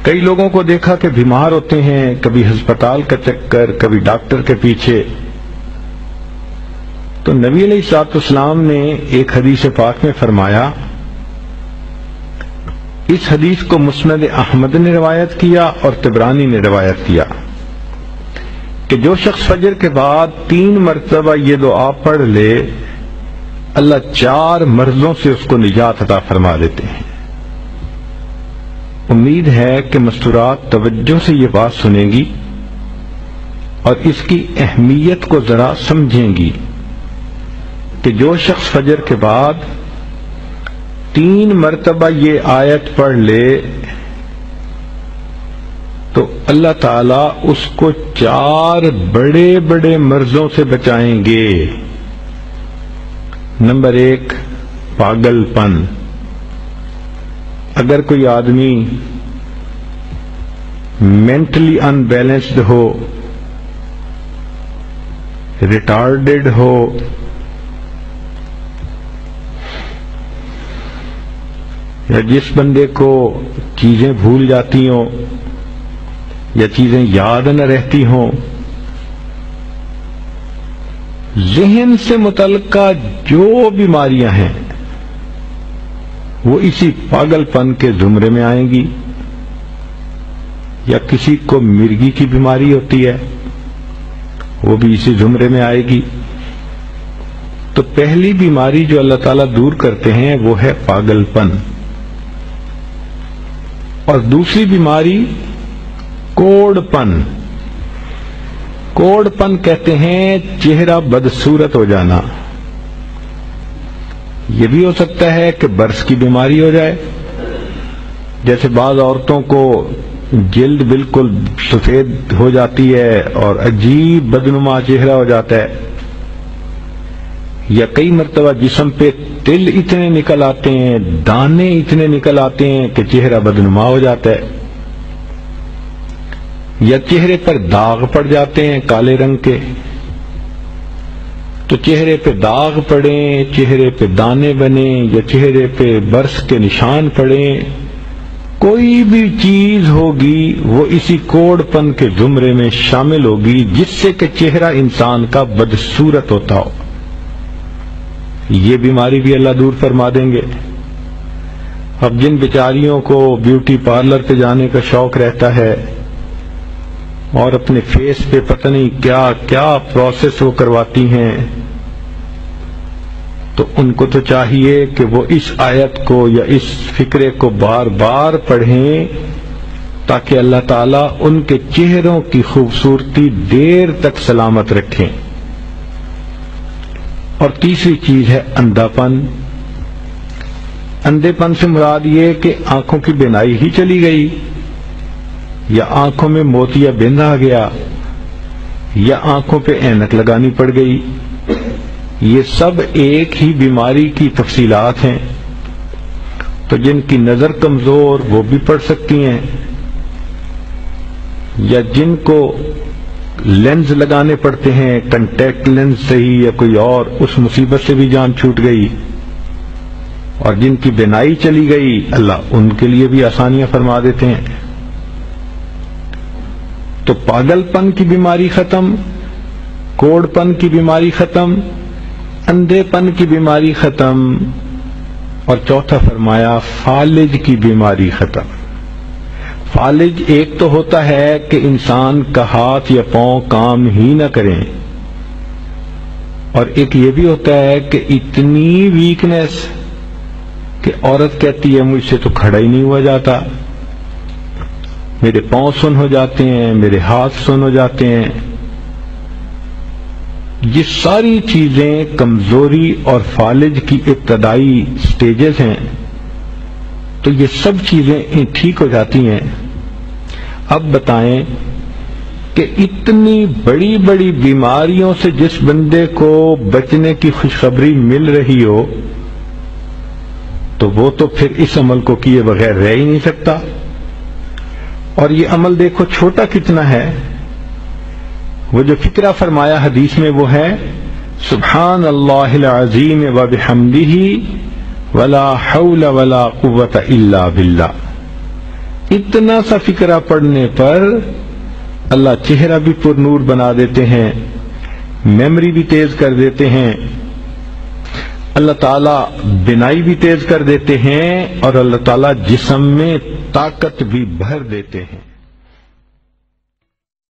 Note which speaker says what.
Speaker 1: کئی لوگوں کو دیکھا کہ بیمار ہوتے ہیں، کبھی ہسپتال کا چکر، کبھی ڈاکٹر کے پیچھے. تو نبی علیہ الصلوۃ والسلام نے ایک حدیث پاک میں فرمایا، اس حدیث کو مسند احمد نے روایت کیا اور طبرانی نے روایت کیا، کہ جو شخص فجر کے بعد 3 مرتبہ یہ دعا پڑھ لے، اللہ 4 مرضوں سے اس کو نجات عطا فرما دیتے ہیں. امید ہے کہ مستورات توجہ سے یہ بات سنیں گی اور اس کی اہمیت کو ذرا سمجھیں گی کہ جو شخص فجر کے بعد 3 مرتبہ یہ آیت پڑھ لے تو اللہ تعالیٰ اس کو 4 بڑے بڑے مرضوں سے بچائیں گے. نمبر 1، پاگل پن. اگر کوئی آدمی مینٹلی ان بیلنسڈ ہو، ریٹارڈڈ ہو، یا جس بندے کو چیزیں بھول جاتی ہوں یا چیزیں یاد نہ رہتی ہوں، ذہن سے متعلقہ جو بیماریاں ہیں وہ اسی پاگل پن کے زمرے میں آئیں گی. یا کسی کو مرگی کی بیماری ہوتی ہے، وہ بھی اسی زمرے میں آئے گی. تو پہلی بیماری جو اللہ تعالیٰ دور کرتے ہیں وہ ہے پاگل پن. اور دوسری بیماری کوڑ پن. کوڑ پن کہتے ہیں چہرہ بدصورت ہو جانا. یہ بھی ہو سکتا ہے کہ برس کی بیماری ہو جائے، جیسے بعض عورتوں کو جلد بالکل سفید ہو جاتی ہے اور عجیب بدنما چہرہ ہو جاتا ہے. یا کئی مرتبہ جسم پہ تل اتنے نکل آتے ہیں، دانے اتنے نکل آتے ہیں کہ چہرہ بدنما ہو جاتا ہے. یا چہرے پر داغ پڑ جاتے ہیں کالے رنگ کے. تو چہرے پہ داغ پڑیں، چہرے پہ دانے بنیں، یا چہرے پہ برس کے نشان پڑیں، کوئی بھی چیز ہوگی وہ اسی کوڑ پن کے زمرے میں شامل ہوگی، جس سے کہ چہرہ انسان کا بدصورت ہوتا ہو. یہ بیماری بھی اللہ دور فرما دیں گے. اب جن بیچاریوں کو بیوٹی پارلر پہ جانے کا شوق رہتا ہے اور اپنے فیس پہ پتہ نہیں کیا کیا پروسیس وہ کرواتی ہیں، تو ان کو تو چاہیے کہ وہ اس آیت کو یا اس فکرے کو بار بار پڑھیں تاکہ اللہ تعالیٰ ان کے چہروں کی خوبصورتی دیر تک سلامت رکھیں. اور تیسری چیز ہے اندھا پن. اندھے پن سے مراد یہ کہ آنکھوں کی بینائی ہی چلی گئی، یا آنکھوں میں موتیا بند آ گیا، یا آنکھوں پہ اینک لگانی پڑ گئی. یہ سب ایک ہی بیماری کی تفصیلات ہیں. تو جن کی نظر کمزور وہ بھی پڑھ سکتی ہیں، یا جن کو لینز لگانے پڑتے ہیں، کنٹیکٹ لینز صحیح یا کوئی اور، اس مصیبت سے بھی جان چھوٹ گئی. اور جن کی بینائی چلی گئی اللہ ان کے لیے بھی آسانیاں فرما دیتے ہیں. تو پاگل پن کی بیماری ختم، کوڑ پن کی بیماری ختم، اندھے پن کی بیماری ختم، اور چوتھا فرمایا فالج کی بیماری ختم. فالج ایک تو ہوتا ہے کہ انسان کا ہاتھ یا پاؤں کام ہی نہ کریں، اور ایک یہ بھی ہوتا ہے کہ اتنی ویکنس کہ عورت کہتی ہے مجھ سے تو کھڑا ہی نہیں ہوا جاتا، میرے پاؤں سن ہو جاتے ہیں، میرے ہاتھ سن ہو جاتے ہیں. یہ ساری چیزیں کمزوری اور فالج کی ابتدائی سٹیجز ہیں. تو یہ سب چیزیں ٹھیک ہو جاتی ہیں. اب بتائیں کہ اتنی بڑی بڑی بیماریوں سے جس بندے کو بچنے کی خوشخبری مل رہی ہو تو وہ تو پھر اس عمل کو کیے بغیر رہ ہی نہیں سکتا. اور یہ عمل دیکھو چھوٹا کتنا ہے. وہ جو فکرہ فرمایا حدیث میں وہ ہے سبحان اللہ العظیم وبحمدہ ولا حول ولا قوة الا باللہ. اتنا سا فقرہ پڑھنے پر اللہ چہرہ بھی پر نور بنا دیتے ہیں، میموری بھی تیز کر دیتے ہیں، اللہ تعالیٰ بینائی بھی تیز کر دیتے ہیں، اور اللہ تعالیٰ جسم میں طاقت بھی بھر دیتے ہیں۔